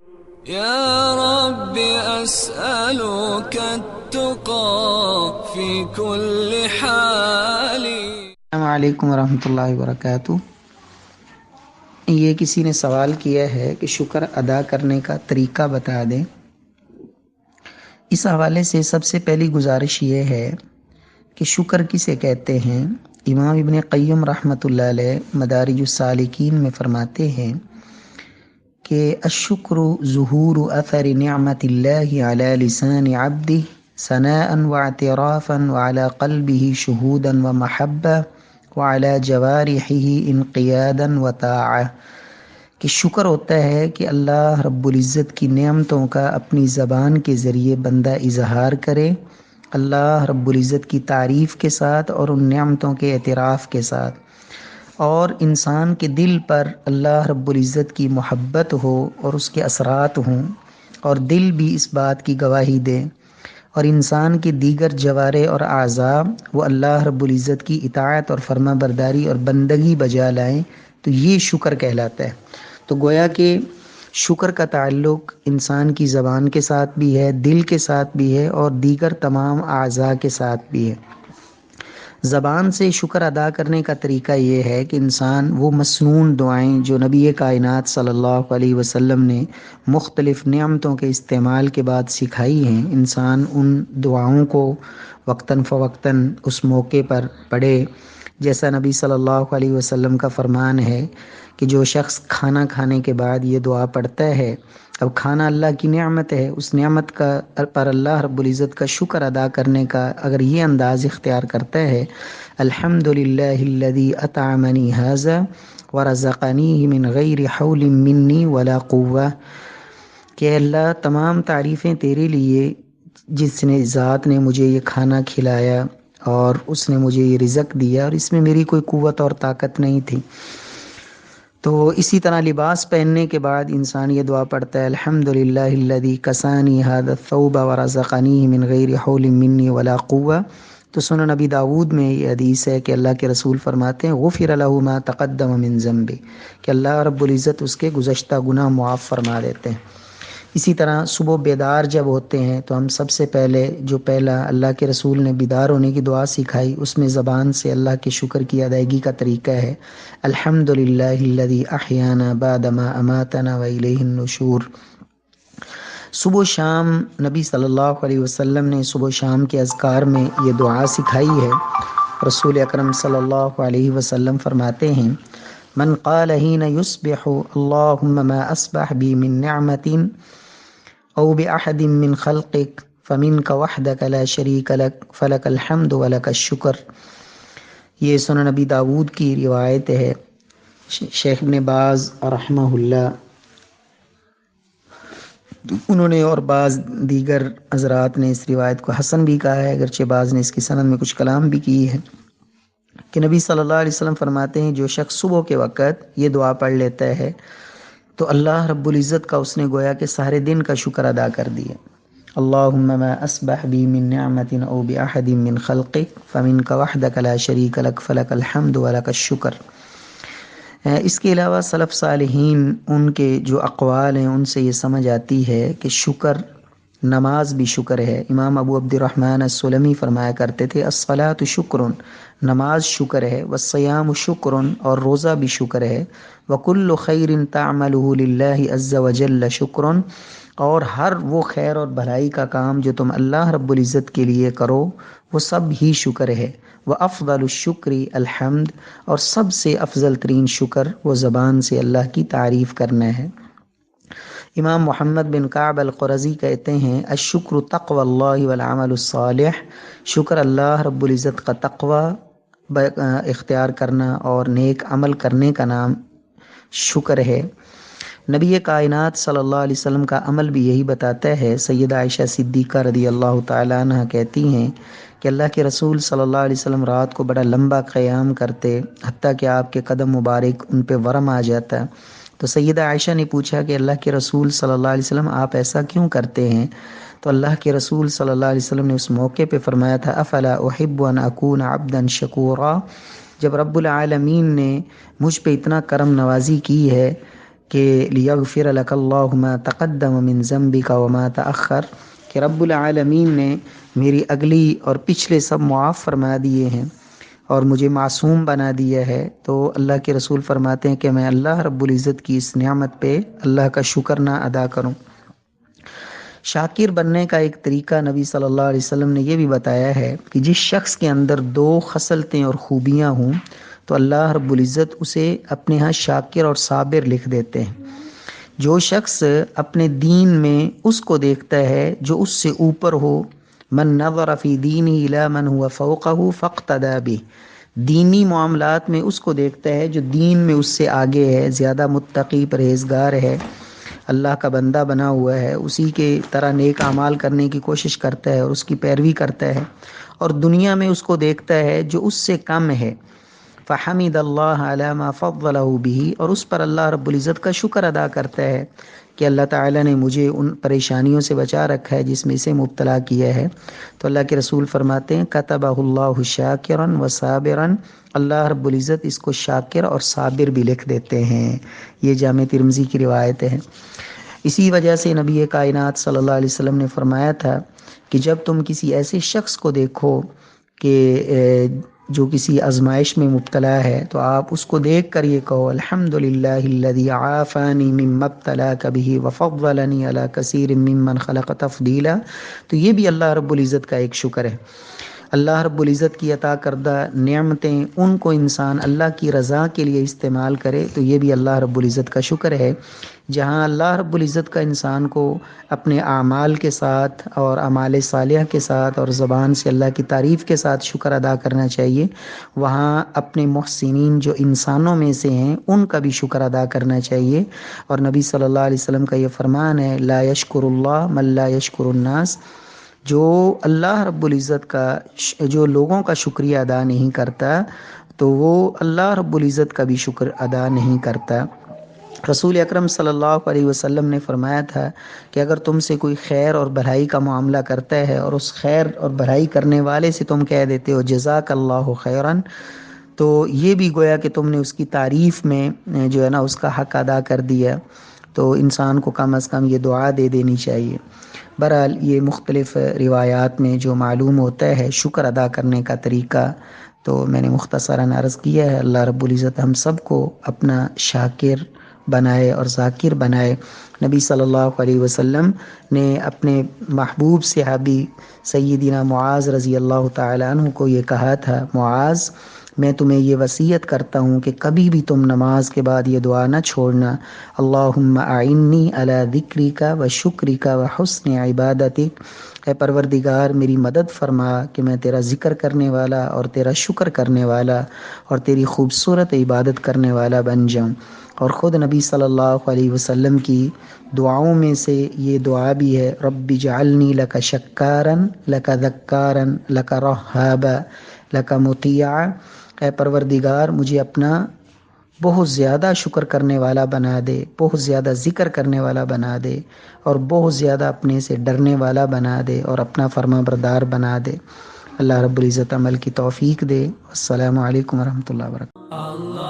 يا رب أسألك التقى في كل حال. السلام علیکم ورحمۃ اللہ وبرکاتہ۔ یہ کسی نے سوال کیا ہے کہ شکر ادا کرنے کا طریقہ بتا دیں۔ اس حوالے سے سب سے پہلی گزارش یہ ہے کہ شکر کسے کہتے ہیں۔ امام ابن قیم رحمۃ اللہ علیہ مدارج السالکین میں فرماتے ہیں کہ الشکر ظہور اثر نعمت اللہ علی لسان عبدہ ثناء واعترافا وعلی قلبہ شہودا ومحبہ وعلی جوارحہ انقیادا وطاعہ، کہ شکر ہوتا ہے کہ اللہ رب العزت کی نعمتوں کا اپنی زبان کے ذریعے بندہ اظہار کرے، اللہ رب العزت کی تعریف کے ساتھ اور ان نعمتوں کے اعتراف کے ساتھ، اور انسان کے دل پر اللہ رب العزت کی محبت ہو اور اس کے اثرات ہوں، اور دل بھی اس بات کی گواہی دے، اور انسان کے دیگر جوارح اور اعضاء وہ اللہ رب العزت کی اطاعت اور فرما برداری اور بندگی بجا لائیں، تو یہ شکر کہلاتا ہے۔ تو گویا کہ شکر کا تعلق انسان کی زبان کے ساتھ بھی ہے، دل کے ساتھ بھی ہے، اور دیگر تمام اعضاء کے ساتھ بھی ہے۔ زبان سے شکر ادا کرنے کا طریقہ یہ ہے کہ انسان وہ مسنون دعائیں جو نبی کائنات صلی اللہ علیہ وسلم نے مختلف نعمتوں کے استعمال کے بعد سکھائی ہیں، انسان ان دعاؤں کو وقتاً فوقتاً اس موقع پر پڑھے، جیسا نبی صلی اللہ علیہ وسلم کا فرمان ہے کہ جو شخص کھانا کھانے کے بعد یہ دعا پڑھتا ہے، اب کھانا اللہ کی نعمت ہے، اس نعمت کا پر اللہ رب العزت کا شکر ادا کرنے کا اگر یہ انداز اختیار کرتا ہے، الحمدللہ الذی اطعمنی ھذا ورزقنیہ من غیر حول منی ولا قوہ، کہ اللہ تمام تعریفیں تیرے لیے جس نے ذات نے مجھے یہ کھانا کھلایا اور اس نے مجھے یہ رزق دیا اور اس میں میری کوئی قوت اور طاقت نہیں تھی۔ تو اسی طرح لباس پہننے کے بعد انسان یہ دعا پڑھتا ہے الحمدللہ الذی کسانی ھذا الثوب ورزقنیہ من غیر حول منی ولا قوہ۔ تو سنن نبی داود میں یہ حدیث ہے کہ اللہ کے رسول فرماتے ہیں غفر لہ ما تقدم من ذنبہ، کہ اللہ رب العزت اس کے گزشتہ گناہ معاف فرما دیتے ہیں۔ اسی طرح صبح بیدار جب ہوتے ہیں تو ہم سب سے پہلے جو پہلا اللہ کے رسول نے بیدار ہونے کی دعا سکھائی، اس میں زبان سے اللہ کے شکر کی ادائیگی کا طریقہ ہے الحمدللہ الذی احیانا بعد ما اماتنا والیہ النشور۔ صبح و شام نبی صلی اللہ علیہ وسلم نے صبح و شام کے اذکار میں یہ دعا سکھائی ہے۔ رسول اکرم صلی اللہ علیہ وسلم فرماتے ہیں من قال حین یصبح اللہم ما اصبح بی من نعمت او بأحد من خلقک فمنک وحدک لا شریک لک فلک الحمد ولک الشکر۔ یہ سنن نبی داود کی روایت ہے۔ شیخ ابن باز رحمہ اللہ انہوں نے اور بعض دیگر حضرات نے اس روایت کو حسن بھی کہا ہے، اگرچہ بعض نے اس کی سند میں کچھ کلام بھی کی ہے، کہ نبی صلی اللہ علیہ وسلم فرماتے ہیں جو شخص صبح کے وقت یہ دعا پڑھ لیتا ہے تو اللہ رب العزت کا اس نے گویا کہ سارے دن کا شکر ادا کر دیا۔ اللہم ما اصبح بی من نعمت او باحد من خلقک فمنک وحدک لا شریک لک فلک الحمد ولک الشکر۔ اس کے علاوہ سلف صالحین ان کے جو اقوال ہیں ان سے یہ سمجھ آتی ہے کہ شکر نماز بھی شکر ہے۔ امام ابو عبد الرحمن السلمی فرمایا کرتے تھے الصلاۃ شکر، نماز شکر ہے، والصیام شکر، اور روزہ بھی شکر ہے، وکل خیر تعملہ للہ عز وجل شکر، اور ہر وہ خیر اور بھلائی کا کام جو تم اللہ رب العزت کے لیے کرو وہ سب ہی شکر ہے، وافضل الشکر الحمد، اور سب سے افضل ترین شکر وہ زبان سے اللہ کی تعریف کرنا ہے۔ امام محمد بن کعب القرظی کہتے ہیں الشکر تقوی اللہ والعمل الصالح، شکر اللہ رب العزت کا تقوی اختیار کرنا اور نیک عمل کرنے کا نام شکر ہے۔ نبی کائنات صلی اللہ علیہ وسلم کا عمل بھی یہی بتاتا ہے۔ سیدہ عائشہ صدیقہ رضی اللہ تعالیٰ عنہ کہتی ہیں کہ اللہ کے رسول صلی اللہ علیہ وسلم رات کو بڑا لمبا قیام کرتے، حتیٰ کہ آپ کے قدم مبارک ان پہ ورم آ جاتا۔ تو سیدہ عائشہ نے پوچھا کہ اللہ کے رسول صلی اللہ علیہ وسلم آپ ایسا کیوں کرتے ہیں؟ تو اللہ کے رسول صلی اللہ علیہ وسلم نے اس موقع پہ فرمایا تھا افلا احب ان اکون عبدا شکورا، جب رب العالمین نے مجھ پہ اتنا کرم نوازی کی ہے کہ لیغفر لک اللہ ما تقدم من ذنبک وما تأخر، کہ رب العالمین نے میری اگلی اور پچھلے سب معاف فرما دیے ہیں اور مجھے معصوم بنا دیا ہے، تو اللہ کے رسول فرماتے ہیں کہ میں اللہ رب العزت کی اس نعمت پہ اللہ کا شکر نہ ادا کروں۔ شاکر بننے کا ایک طریقہ نبی صلی اللہ علیہ وسلم نے یہ بھی بتایا ہے کہ جس شخص کے اندر 2 خصلتیں اور خوبیاں ہوں تو اللہ رب العزت اسے اپنے ہاں شاکر اور صابر لکھ دیتے ہیں۔ جو شخص اپنے دین میں اس کو دیکھتا ہے جو اس سے اوپر ہو، من نظر فی دینہ الی من هو فوقہ فاقتدی بہ، دینی معاملات میں اس کو دیکھتا ہے جو دین میں اس سے آگے ہے، زیادہ متقی پرہیزگار ہے، اللہ کا بندہ بنا ہوا ہے، اسی کے طرح نیک اعمال کرنے کی کوشش کرتا ہے اور اس کی پیروی کرتا ہے، اور دنیا میں اس کو دیکھتا ہے جو اس سے کم ہے، فحمد اللہ علی ما فضلہ بہ، اور اس پر اللہ رب العزت کا شکر ادا کرتا ہے کہ اللہ تعالیٰ نے مجھے ان پریشانیوں سے بچا رکھا ہے جس میں اسے مبتلا کیا ہے۔ تو اللہ کے رسول فرماتے ہیں کتبہ اللہ شاکرا و صابرا، اللہ رب العزت اس کو شاکر اور صابر بھی لکھ دیتے ہیں۔ یہ جامع ترمذی کی روایت ہے۔ اسی وجہ سے نبی کائنات صلی اللہ علیہ وسلم نے فرمایا تھا کہ جب تم کسی ایسے شخص کو دیکھو کہ جو کسی آزمائش میں مبتلا ہے تو آپ اس کو دیکھ کر یہ کہو الحمدللہ الذی عافانی مما ابتلاک بہ وفضلنی علی کثیر ممن خلق تفضیلا، تو یہ بھی اللہ رب العزت کا ایک شکر ہے۔ اللہ رب العزت کی عطا کردہ نعمتیں ان کو انسان اللہ کی رضا کے لیے استعمال کرے تو یہ بھی اللہ رب العزت کا شکر ہے۔ جہاں اللہ رب العزت کا انسان کو اپنے اعمال کے ساتھ اور اعمال صالحہ کے ساتھ اور زبان سے اللہ کی تعریف کے ساتھ شکر ادا کرنا چاہیے، وہاں اپنے محسنین جو انسانوں میں سے ہیں ان کا بھی شکر ادا کرنا چاہیے۔ اور نبی صلی اللہ علیہ وسلم کا یہ فرمان ہے لا یشکر اللہ من لا یشکر الناس، جو اللہ رب العزت کا جو لوگوں کا شکریہ ادا نہیں کرتا تو وہ اللہ رب العزت کا بھی شکر ادا نہیں کرتا۔ رسول اکرم صلی اللہ علیہ وسلم نے فرمایا تھا کہ اگر تم سے کوئی خیر اور بھلائی کا معاملہ کرتا ہے اور اس خیر اور بھلائی کرنے والے سے تم کہہ دیتے ہو جزاک اللہ خیراً، تو یہ بھی گویا کہ تم نے اس کی تعریف میں جو ہے نا اس کا حق ادا کر دیا، تو انسان کو کم از کم یہ دعا دے دینی چاہیے۔ بہرحال یہ مختلف روایات میں جو معلوم ہوتا ہے شکر ادا کرنے کا طریقہ تو میں نے مختصراً عرض کیا ہے۔ اللہ رب العزت ہم سب کو اپنا شاکر بنائے اور ذاکر بنائے۔ نبی صلی اللہ علیہ وسلم نے اپنے محبوب صحابی سیدنا معاذ رضی اللہ تعالی عنہ کو یہ کہا تھا، معاذ میں تمہیں یہ وصیت کرتا ہوں کہ کبھی بھی تم نماز کے بعد یہ دعا نہ چھوڑنا، اللہم اعنی علی ذکرک و شکرک و حسن عبادتک، اے پروردگار میری مدد فرما کہ میں تیرا ذکر کرنے والا اور تیرا شکر کرنے والا اور تیری خوبصورت عبادت کرنے والا بن جاؤں۔ اور خود نبی صلی اللہ علیہ وسلم کی دعاؤں میں سے یہ دعا بھی ہے، رب اجعلنی لک شکارا لک ذکارا لک رہابا لک مطیعا، اے پروردگار مجھے اپنا بہت زیادہ شکر کرنے والا بنا دے، بہت زیادہ ذکر کرنے والا بنا دے، اور بہت زیادہ اپنے سے ڈرنے والا بنا دے اور اپنا فرما بردار بنا دے۔ اللہ رب العزت عمل کی توفیق دے۔ السلام علیکم ورحمۃ اللہ وبرکاتہ۔